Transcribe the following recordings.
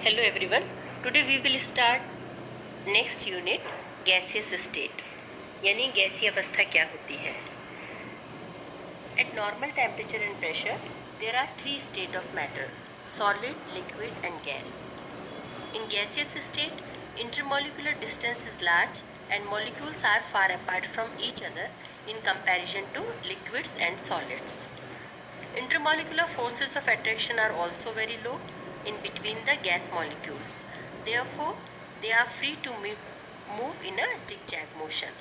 Hello everyone. Today we will start next unit gaseous state यानी गैसीय अवस्था क्या होती है. At normal temperature and pressure there are three states of matter: solid, liquid and gas. In gaseous state intermolecular distance is large and molecules are far apart from each other in comparison to liquids and solids. Intermolecular forces of attraction are also very low in between the gas molecules. Therefore, they are free to move in a zigzag motion.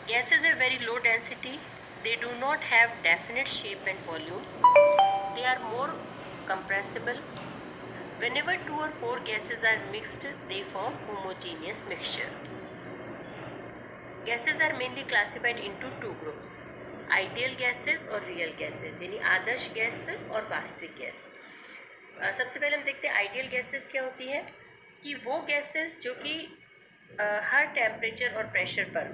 Gases are very low density. They do not have definite shape and volume. They are more compressible. Whenever two or more gases are mixed, they form homogeneous mixture. Gases are mainly classified into two groups: ideal gases और real gases, यानी आदर्श gas और वास्तविक gas. सबसे पहले हम देखते हैं ideal gases क्या होती है. कि वो गैसेस जो कि हर टेम्परेचर और प्रेशर पर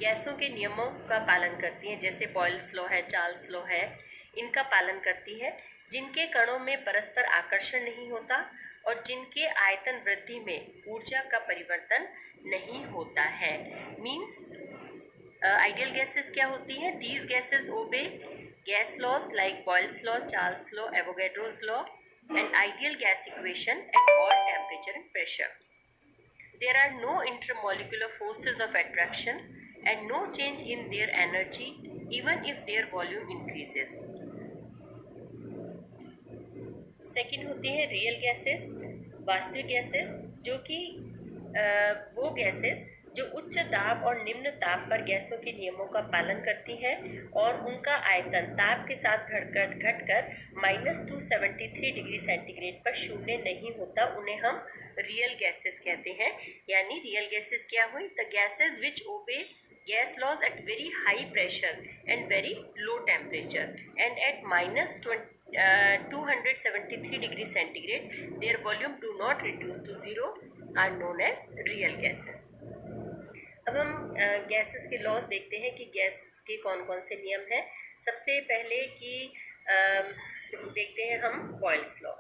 गैसों के नियमों का पालन करती हैं, जैसे बॉयल्स लॉ है, चार्ल्स लॉ है, इनका पालन करती है, जिनके कणों में परस्पर आकर्षण नहीं होता और जिनके आयतन वृद्धि में ऊर्जा का परिवर्तन नहीं होता है. मीन्स ideal gases क्या होती हैं? These gases obey gas laws like Boyle's law, Charles' law, Avogadro's law and ideal gas equation at all temperature and pressure. There are no intermolecular forces of attraction and no change in their energy even if their volume increases. Second होती है real gases, वास्तविक gases, जो कि वो gases जो उच्च दाब और निम्न ताप पर गैसों के नियमों का पालन करती हैं और उनका आयतन ताप के साथ घटकर -273 डिग्री सेंटीग्रेड पर शून्य नहीं होता, उन्हें हम रियल गैसेस कहते हैं. यानी रियल गैसेस क्या हुई? The gases which obey gas laws at very high pressure and very low temperature and at -273 degree centigrade their volume do not reduce to zero are known as real gases. अब हम gases के laws देखते हैं कि gas के कौन कौन से नियम हैं. सबसे पहले कि देखते हैं हम बॉयल्स लॉ.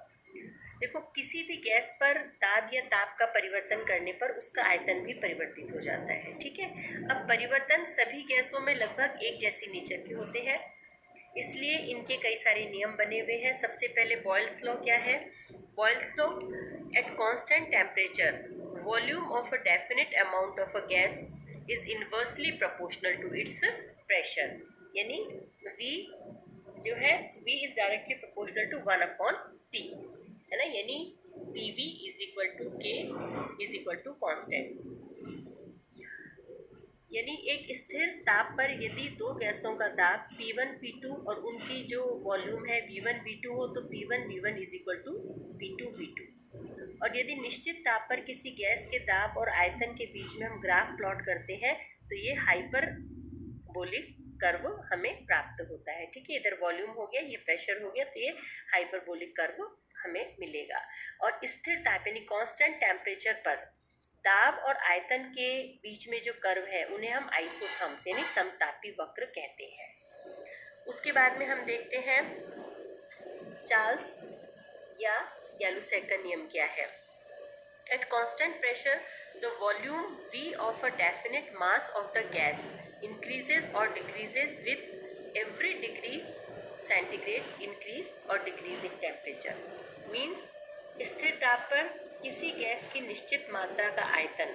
देखो, किसी भी गैस पर दाब या ताप का परिवर्तन करने पर उसका आयतन भी परिवर्तित हो जाता है. ठीक है. अब परिवर्तन सभी गैसों में लगभग एक जैसी नेचर के होते हैं, इसलिए इनके कई सारे नियम बने हुए हैं. सबसे पहले बॉयल्स लॉ क्या है? Boyle's law at constant temperature volume of a definite amount of a gas is inversely proportional to its pressure. यानी V जो है V is directly proportional to 1/T, है ना. यानी PV is equal to K is equal to constant. यानी एक स्थिर ताप पर यदि दो गैसों का दाब P1 P2 और उनकी जो वॉल्यूम है V1 V2 हो तो P1 V1 is equal to P2 V2. और यदि निश्चित ताप पर किसी गैस के दाब और आयतन के बीच में हम ग्राफ प्लॉट करते हैं तो ये हाइपरबोलिक कर्व हमें प्राप्त होता है. ठीक है. इधर वॉल्यूम हो गया, ये प्रेशर हो गया, तो ये हाइपरबोलिक कर्व हमें मिलेगा. और स्थिर ताप यानी कांस्टेंट टेम्परेचर पर दाब और आयतन के बीच में जो कर्व है उन्हें हम आइसोथर्म्स यानी समतापी वक्र कहते हैं. उसके बाद में हम देखते हैं चार्ल्स या गैलुसेक का नियम क्या है. At constant pressure, the volume V of a definite mass of the gas increases or decreases with every degree centigrade increase or decrease in temperature. Means स्थिर ताप पर किसी गैस की निश्चित मात्रा का आयतन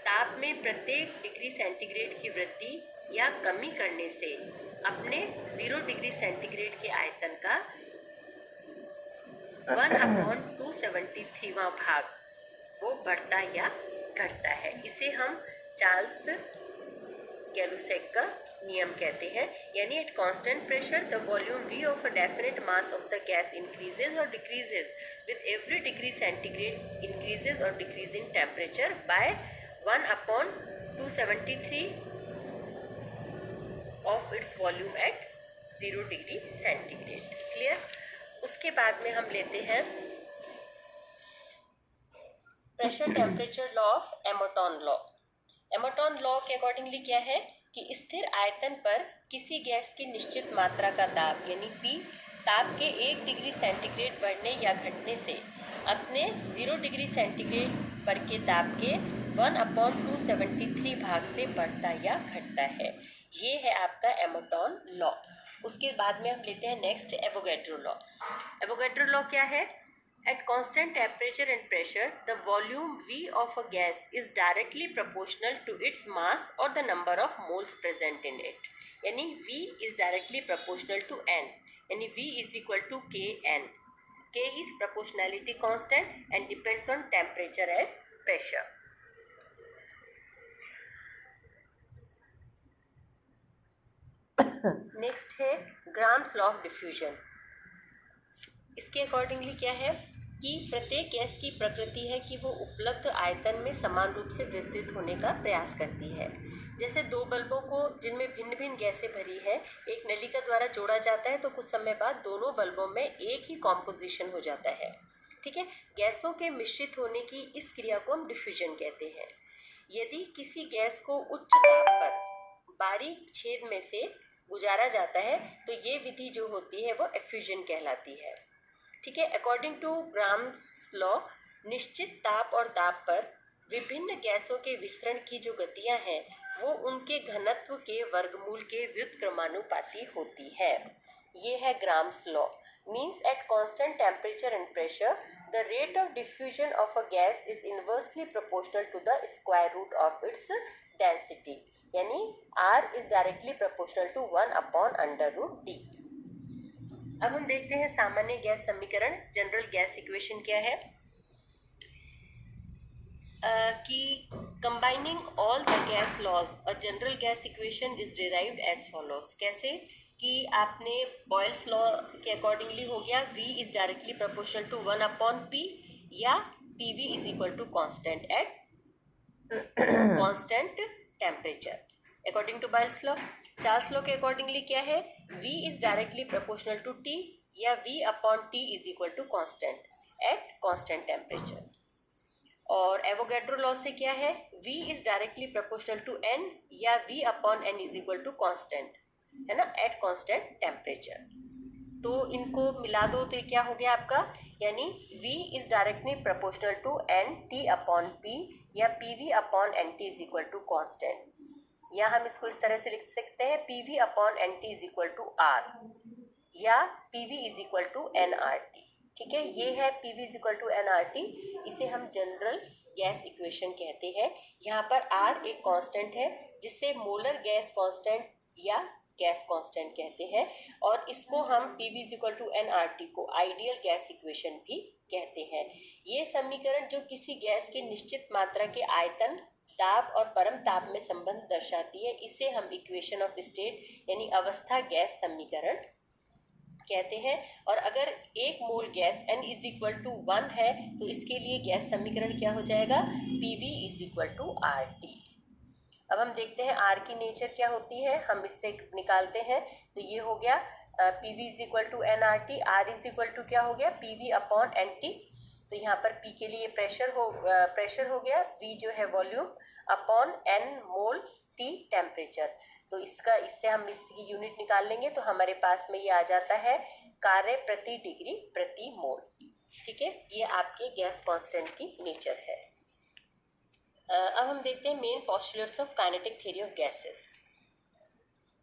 ताप में प्रत्येक डिग्री सेंटीग्रेड की वृद्धि या कमी करने से अपने 0 डिग्री सेंटीग्रेड के आयतन का 1/273वां भाग वो बढ़ता या घटता है. इसे हम चार्ल्स गैलुसेक का नियम कहते हैं. यानी at constant pressure the volume V of a definite mass of the gas increases और decreases with every degree centigrade increases और decrease in temperature by 1/273 of its volume at 0 degree centigrade. Clear. उसके बाद में हम लेते हैं pressure temperature law of Amontons law. Amontons law के accordingly क्या है कि स्थिर आयतन पर किसी गैस की निश्चित मात्रा का दाब यानी P ताप के 1 डिग्री सेंटीग्रेड बढ़ने या घटने से अपने 0 डिग्री सेंटीग्रेड पर के ताप के 1/273 भाग से बढ़ता या घटता है। ये है आपका एमोटॉन लॉ। उसके बाद में हम लेते हैं next Avogadro law. Avogadro law क्या है? At constant temperature and pressure, the volume V of a gas is directly proportional to its mass or the number of moles present in it. यानी V is directly proportional to N. यानी V is equal to Kn. K is proportionality constant and depends on temperature and pressure. Next है Graham's law of diffusion. इसके accordingly क्या है कि प्रत्येक gas की प्रकृति है कि वो उपलब्ध आयतन में समान रूप से वितरित होने का प्रयास करती है। जैसे दो बल्बों को जिनमें भिन्न भिन्न गैसें भरी है एक नलिका द्वारा जोड़ा जाता है तो कुछ समय बाद दोनों बल्बों में एक ही कॉम्पोजिशन हो जाता है। ठीक है, गैसों के मिश्रित होने की इस क्रिया को हम डिफ्यूजन कहते हैं। यदि किसी गैस को उच्च ताप पर बारीक छेद में से गुजारा जाता है तो ये विधि जो होती है वो एफ्यूजन कहलाती है। ठीक है, अकॉर्डिंग टू ग्राम्स लॉ निश्चित ताप और दाब पर विभिन्न गैसों के विसरण की जो गतियां हैं वो उनके घनत्व के वर्गमूल के व्युत्क्रमानुपाती होती है। ये है Graham's law. Means at constant temperature and pressure the rate of diffusion of a gas is inversely proportional to the square root of its density. यानी R is directly proportional to 1/√D। अब हम देखते हैं सामान्य gas समीकरण, general gas equation क्या है। कि combining all the gas laws a general gas equation is derived as follows. कैसे कि आपने बॉयल्स लॉ के अकॉर्डिंगली हो गया V is directly proportional to 1/P या PV is equal to constant at constant temperature according to Boyle's law. Charles law के accordingly क्या है, V is directly proportional to T या V/T is equal to constant at constant temperature. और Avogadro law से क्या है, V is directly proportional to N या V/N is equal to constant, है ना, एट कांस्टेंट टेम्परेचर। तो इनको मिला दो तो ये क्या हो गया आपका, यानी V is directly proportional to NT/P या PV/NT is equal to constant. या हम इसको इस तरह से लिख सकते हैं PV/NT is equal to R या PV is equal to nRT। ठीक है, ये है PV is equal to nRT। इसे हम जनरल गैस इक्वेशन कहते हैं। यहाँ पर R एक कांस्टेंट है जिससे मोलर गैस कांस्टेंट या गैस कांस्टेंट कहते हैं और इसको हम PV is equal to nRT को आइडियल गैस इक्वेशन भी कहते हैं। ये समीकरण जो किसी गैस के निश्चित मात्रा के आयतन, ताप और परम ताप में संबंध दर्शाती है, इसे हम इक्वेशन ऑफ स्टेट यानी अवस्था गैस समीकरण कहते हैं। और अगर एक mole gas N is equal to 1 है तो इसके लिए गैस समीकरण क्या हो जाएगा, PV is equal to RT। अब हम देखते हैं R की नेचर क्या होती है, हम इससे निकालते हैं। तो ये हो गया PV is equal to nRT, R is equal to क्या हो गया, PV/NT। तो यहाँ पर P के लिए प्रेशर हो गया, V जो है वॉल्यूम अपॉन N मोल, T टेम्परेचर। तो इससे हम इसकी यूनिट निकाल लेंगे तो हमारे पास में ये आ जाता है कार्य प्रति डिग्री प्रति मोल। ठीक है, ये आपके गैस कांस्टेंट की नेचर है। अब हम देखते हैं main postulates of kinetic theory of gases,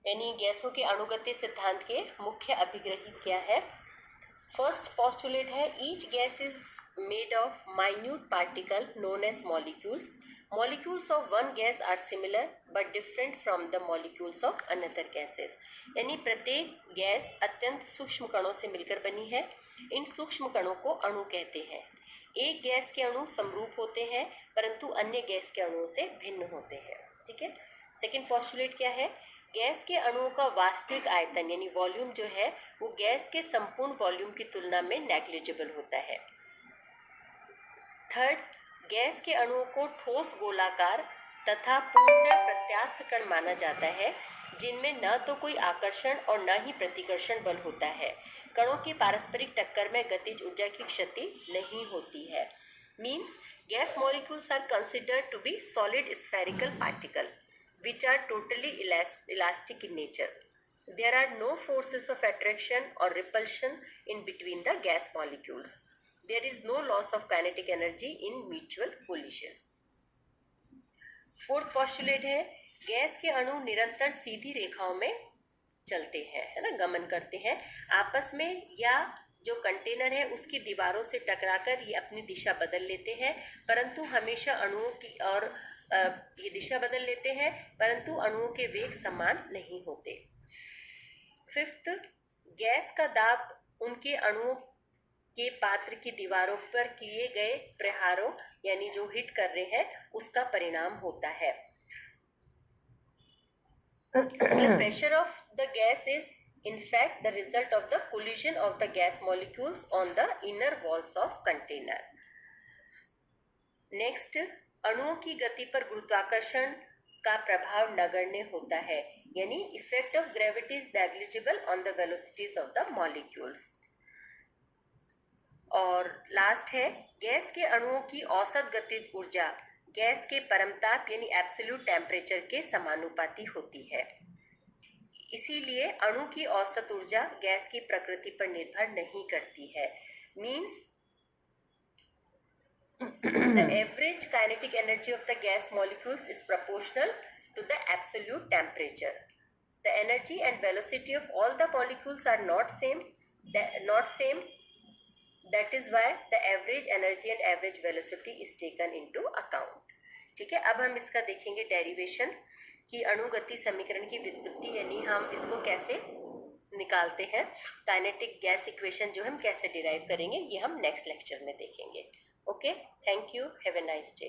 यानी गैसों के अणुगतिय सिद्धांत के मुख्य अभिग्रही क्या है। फर्स्ट पोस्टुलेट है each gas is made of minute particle known as molecules. Molecules of one gas are similar but different from the molecules of another gases. यानी प्रत्येक गैस अत्यंत सूक्ष्म कणों से मिलकर बनी है। इन सूक्ष्म कणों को अणु कहते हैं। एक गैस के अणु समरूप होते हैं परंतु अन्य गैस के अणुओं से भिन्न होते हैं। ठीक है, सेकेंड पोस्टुलेट क्या है, गैस के अणुओं का वास्तविक आयतन यानी वॉल्यूम जो है वो गैस के संपूर्ण वॉल्यूम की तुलना में नेग्लिजिबल होता है। थर्ड, गैस के अणुओं को ठोस गोलाकार तथा पूर्णतः प्रत्यास्थ कण माना जाता है जिनमें न तो कोई आकर्षण और न ही प्रतिकर्षण बल होता है। कणों की पारस्परिक टक्कर में गतिज ऊर्जा की क्षति नहीं होती है। Means gas molecules are considered to be solid spherical particle which are totally elastic in nature. there are no forces of attraction or repulsion in between the gas molecules. There is no loss of kinetic energy in mutual collision. Fourth postulate है, gas के अणु निरंतर सीधी रेखाओं में चलते हैं, है ना, गमन करते हैं आपस में, या जो कंटेनर है उसकी दीवारों से टकराकर ये अपनी दिशा बदल लेते हैं, परंतु हमेशा अणुओं की और ये दिशा बदल लेते हैं, परंतु अणुओं के वेग समान नहीं होते। फिफ्थ, गैस का दाब उनके अणुओं के पात्र की दीवारों पर किए गए प्रहारों यानी जो हिट कर रहे हैं उसका परिणाम होता है। The pressure of the gas is in fact the result of the collision of the gas molecules on the inner walls of container. Next, अणुओं की गति पर गुरुत्वाकर्षण का प्रभाव नगण्य होता है, यानी effect of gravity is negligible on the velocities of the molecules. और लास्ट है, गैस के अणुओं की औसत गतिज ऊर्जा गैस के परमताप यानी एब्सोल्यूट टेम्परेचर के समानुपाती होती है। इसीलिए अणु की औसत ऊर्जा गैस की प्रकृति पर निर्भर नहीं करती है। Means the average kinetic energy of the gas molecules is proportional to the absolute temperature. The energy and velocity of all the molecules are not same. That is why the average energy and average velocity is taken into account. ठीक है, अब हम इसका देखेंगे derivation कि अणुगति समीकरण की व्युत्पत्ति यानी हम इसको कैसे निकालते हैं, काइनेटिक गैस इक्वेशन जो हम कैसे डिराइव करेंगे, ये हम नेक्स्ट लेक्चर में देखेंगे। Okay, thank you, have a nice day.